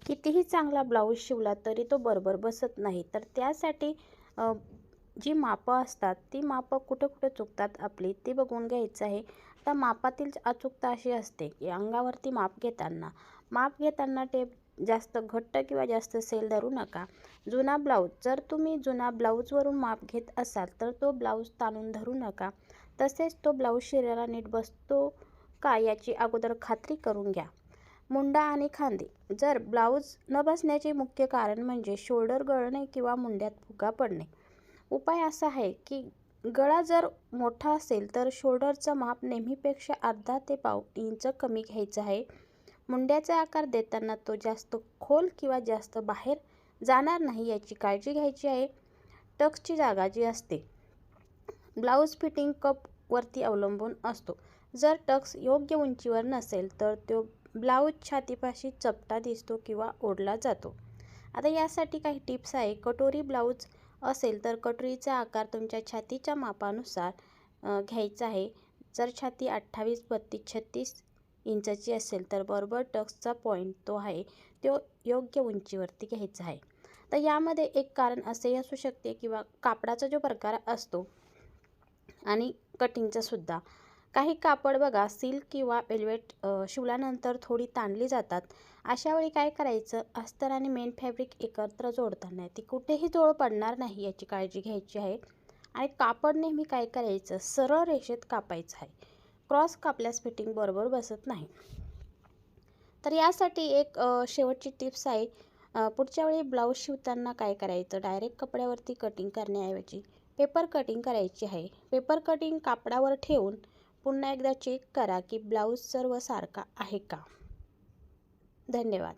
कितीही चांगला ब्लाऊज शिवला तरी तो बरोबर बसत नाही. तर त्यासाठी जी मापं असतात ती मापं कुठं कुठं चुकतात आपली ते बघून घ्यायचं आहे. आता मापातील अचूकता अशी असते की अंगावरती माप घेताना टेप जास्त घट्ट किंवा जास्त सैल धरू नका. जर तुम्ही जुना ब्लाऊजवरून माप घेत असाल तर तो ब्लाऊज ताणून धरू नका. तसेच तो ब्लाऊज शरीराला नीट बसतो का याची अगोदर खात्री करून घ्या. मुंडा आणि खांदे. जर ब्लाऊज न बसण्याचे मुख्य कारण म्हणजे शोल्डर गळणे किंवा मुंड्यात फुगा पडणे. उपाय असा आहे की गळा जर मोठा असेल तर शोल्डरचं माप नेहमीपेक्षा अर्धा ते पाव इंच कमी घ्यायचं आहे. मुंड्याचा आकार देताना तो जास्त खोल किंवा जास्त बाहेर जाणार नाही याची काळजी घ्यायची आहे. टक्सची जागा जी असते ब्लाऊज फिटिंग कप वरती अवलंबून असतो. जर टक्स योग्य उंचीवर नसेल तर तो ब्लाऊज छातीपाशी चपटा दिसतो किंवा ओढला जातो. आता यासाठी काही टिप्स आहे. कटोरी ब्लाऊज असेल तर कटोरीचा आकार तुमच्या छातीच्या मापानुसार घ्यायचा आहे. जर छाती 28, 32, 36 इंचाची असेल तर बरोबर टक्सचा पॉईंट तो आहे तो योग्य उंचीवरती घ्यायचा आहे. तर यामध्ये एक कारण असे असू शकते किंवा कापडाचा जो प्रकार असतो आणि कटिंगचा सुद्धा. काही कापड बघा सिल्क किंवा वेल्वेट शिवल्यानंतर थोडी ताणली जातात. अशा वेळी काय करायचं, अस्तर आणि मेन फॅब्रिक एकत्र जोडताना ती कुठेही जोड पडणार नाही याची काळजी घ्यायची आहे. आणि कापड नेहमी काय करायचं, सरळ रेषेत कापायचं आहे. क्रॉस कापल्यास फिटिंग बरोबर बसत नाही. तर यासाठी एक शेवटची टिप्स आहे. पुढच्या वेळी ब्लाऊज शिवताना काय करायचं, डायरेक्ट कपड्यावरती कटिंग करण्याऐवजी पेपर कटिंग करायची आहे. पेपर कटिंग कापडावर ठेवून पुन्हा एकदा चेक करा की ब्लाऊज सर्व सारखा आहे का. धन्यवाद.